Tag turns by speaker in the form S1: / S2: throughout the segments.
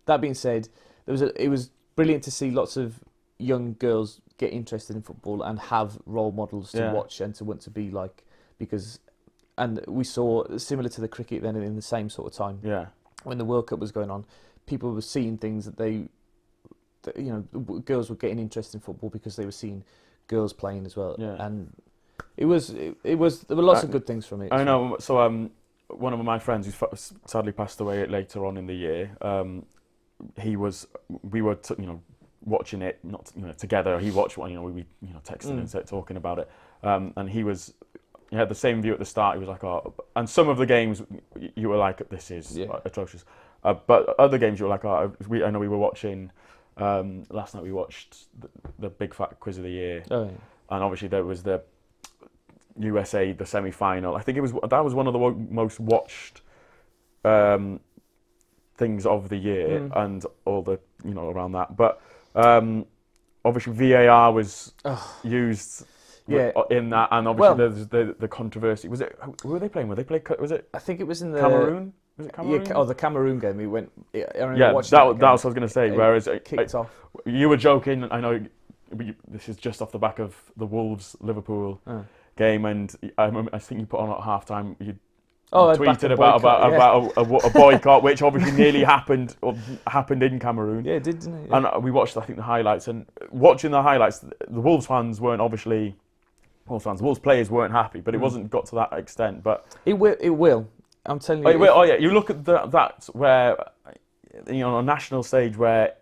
S1: that being said, it was brilliant to see lots of young girls get interested in football and have role models to watch and to want to be like, and we saw, similar to the cricket then in the same sort of time, when the World Cup was going on, people were seeing things that girls were getting interested in football because they were seeing girls playing as well, and there were lots of good things from it.
S2: I know. So one of my friends who sadly passed away later on in the year, we were watching it together. He watched one, we texting and talking about it, and he had the same view at the start. He was like, oh, and some of the games you were like, this is atrocious, but other games you were like, oh, I know we were watching. Last night we watched the Big Fat Quiz of the Year, and obviously there was the USA, the semi-final. I think that was one of the most watched things of the year, and all the around that. But obviously VAR was used in that, and obviously there's the controversy. Was it, who were they playing? Was it?
S1: I think it was in the
S2: Cameroon. Was it Cameroon?
S1: Yeah, the Cameroon game. We went.
S2: That was what I was going to say. Whereas
S1: kicked off.
S2: You were joking. I know this is just off the back of the Wolves Liverpool game, and I think you put on at halftime. You tweeted about a boycott, which obviously nearly happened in Cameroon.
S1: Yeah, it did, didn't it? Yeah.
S2: And we watched, I think, the highlights. And watching the highlights, the Wolves fans weren't obviously. Wolves players weren't happy, but it wasn't got to that extent. But
S1: it will. I'm telling you.
S2: It will. Oh yeah, you look at that where on a national stage where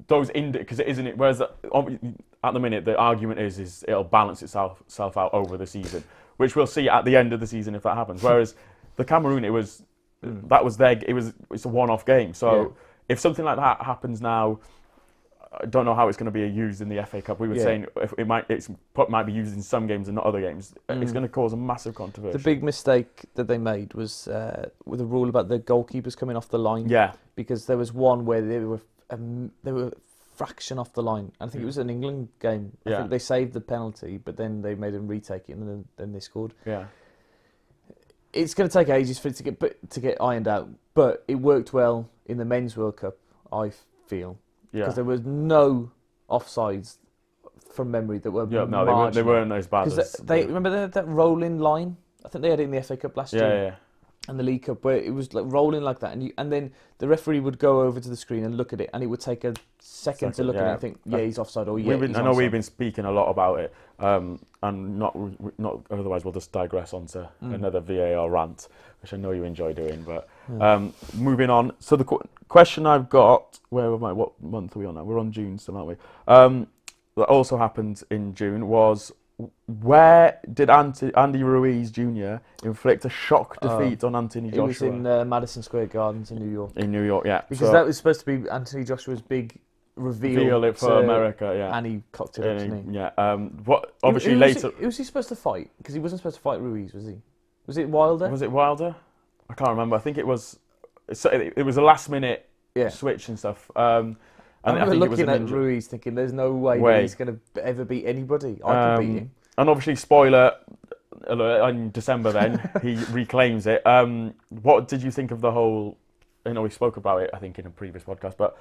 S2: those because it isn't it. Whereas at the minute the argument is it'll balance itself out over the season, which we'll see at the end of the season if that happens. Whereas the Cameroon, it's a one-off game. So if something like that happens now, I don't know how it's going to be used in the FA Cup. We were saying it might be used in some games and not other games. It's going to cause a massive controversy.
S1: The big mistake that they made was with the rule about the goalkeepers coming off the line.
S2: Yeah,
S1: because there was one where they were a fraction off the line. I think it was an England game. I think they saved the penalty, but then they made them retake it, and then they scored.
S2: Yeah,
S1: it's going to take ages for it to get ironed out, but it worked well in the Men's World Cup, I feel. Because there was no offsides from memory that were marginal.
S2: They weren't as bad as...
S1: Remember that rolling line? I think they had it in the FA Cup last year. And the League Cup, where it was like rolling like that. And then the referee would go over to the screen and look at it, and it would take a second to look at it and think, he's offside, or he's offside.
S2: I know we've been speaking a lot about it, and not otherwise we'll just digress onto another VAR rant, which I know you enjoy doing. But moving on, so the question I've got, what month are we on now? We're on June still, aren't we? That also happened in June was, where did Andy Ruiz Jr. inflict a shock defeat on Anthony Joshua? It was
S1: in Madison Square Gardens in New York.
S2: In New York, yeah.
S1: Because that was supposed to be Anthony Joshua's big reveal
S2: it for America,
S1: and he cocked it up, didn't he?
S2: Yeah. Obviously later...
S1: Who was he supposed to fight? Because he wasn't supposed to fight Ruiz, was he? Was it Wilder?
S2: Was it Wilder? I can't remember. I think it was... It was a last minute switch and stuff.
S1: I remember looking at Ruiz thinking, there's no way that he's going to ever beat anybody. I can beat him.
S2: And obviously, spoiler alert, in December then, he reclaims it. What did you think of the whole... we spoke about it, I think, in a previous podcast, but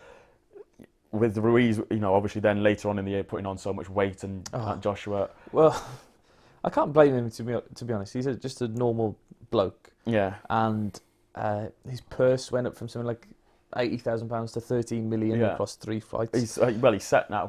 S2: with Ruiz, obviously then later on in the year, putting on so much weight and Joshua...
S1: Well, I can't blame him, to be honest. He's just a normal bloke.
S2: Yeah.
S1: And his purse went up from something like £80,000 to 13 million across 3 fights.
S2: He's set now